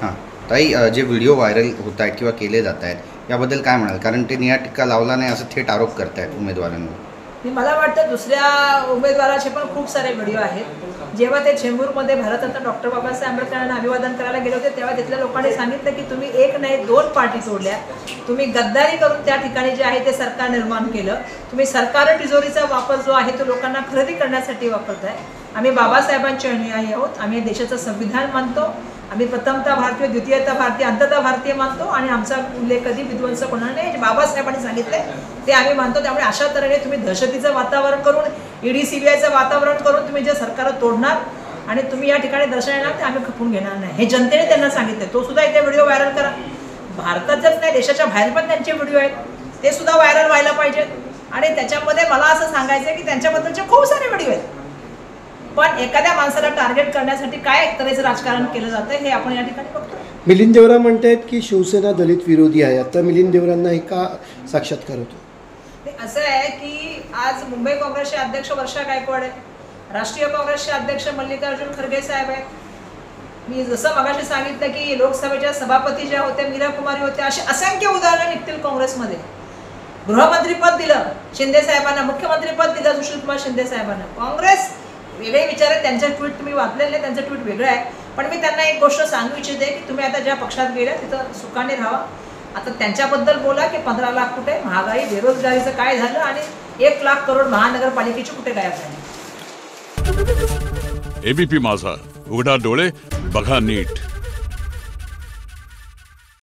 हां, ताई जे व्हिडिओ व्हायरल होत आहेत किंवा केले जात आहेत याबद्दल काय म्हणाल? कारण ते निळा टिक्का लावला नाही असं थेट आरोप करतायत उमेदवारांवर. मला वाटतं दुसऱ्या उमेदवाराचे पण खूप सारे व्हिडिओ आहेत. जेव्हा ते चेंबूरमध्ये भारतरत्न डॉक्टर बाबासाहेब आंबेडकरांना अभिवादन करायला गेले होते तेव्हा तिथल्या लोकांनी सांगितलं की तुम्ही एक नाही 2 पार्टी तोडल्या, तुम्ही गद्दारी करून त्या ठिकाणी जे आहे ते सरकार निर्माण केलं, तुम्ही सरकार तिजोरीचा वापर जो आहे तो लोकांना खरेदी करण्यासाठी वापरताय. आम्ही बाबासाहेबांचे अनुयायी आहोत, आम्ही देशाचं संविधान मानतो, आम्ही प्रथमता भारतीय, द्वितीयता भारतीय, अंततः भारतीय मानतो आणि आमचा उल्लेख कधी विध्वंस होणार नाही जे बाबासाहेबांनी सांगितले ते आम्ही मानतो. त्यामुळे अशा तऱ्हेने तुम्ही दहशतीचं वातावरण करून ईडी सीबीआयचं वातावरण करून तुम्ही जे सरकार तोडणार आणि तुम्ही या ठिकाणी दर्शन येणार ते आम्ही खपून घेणार नाही हे जनतेने त्यांना सांगितलं. तो सुद्धा इथे व्हिडिओ व्हायरल करा. भारतातच नाही देशाच्या बाहेर पण त्यांचे व्हिडिओ आहेत ते सुद्धा व्हायरल व्हायला पाहिजेत आणि त्याच्यामध्ये मला असं सांगायचं आहे की त्यांच्याबद्दलचे खूप सारे व्हिडिओ आहेत. पण एखाद्या माणसाला टार्गेट करण्यासाठी काय तऱ्हेचं राजकारण केलं जातं हे आपण या ठिकाणी बघतो. मिलिंद देवरा म्हणतात की शिवसेना दलित विरोधी आहे. आता मिलिंद देवरांना हे का साक्षात्कार होतो? ते असं आहे की आज मुंबई काँग्रेसचे अध्यक्ष वर्षा गायकवाड आहेत, राष्ट्रीय काँग्रेसचे अध्यक्ष मल्लिकार्जुन खरगे साहेब आहेत. मी जसं मगाशी सांगितलं की लोकसभेच्या सभापती ज्या होत्या मीरा कुमारी होत्या, अशी असंख्य उदाहरणं निघतील काँग्रेसमध्ये. गृहमंत्रीपद दिलं शिंदे साहेबांना, मुख्यमंत्रीपद दिलं सुशील कुमार शिंदे साहेबांना. काँग्रेस वेगळे विचार आहेत, त्यांचे ट्विट तुम्ही वाचलेले, त्यांचं ट्विट वेगळं आहे. पण मी त्यांना एक गोष्ट सांगू इच्छिते की तुम्ही आता ज्या पक्षात गेल्या तिथं सुखाने राहा. आता त्यांच्याबद्दल बोला की 15 लाख कुठे, महागाई बेरोजगारीचं काय झालं आणि 1 लाख करोड महानगरपालिकेची कुठे गायब झाली. एबीपी माझा, उघडा डोळे बघा नीट.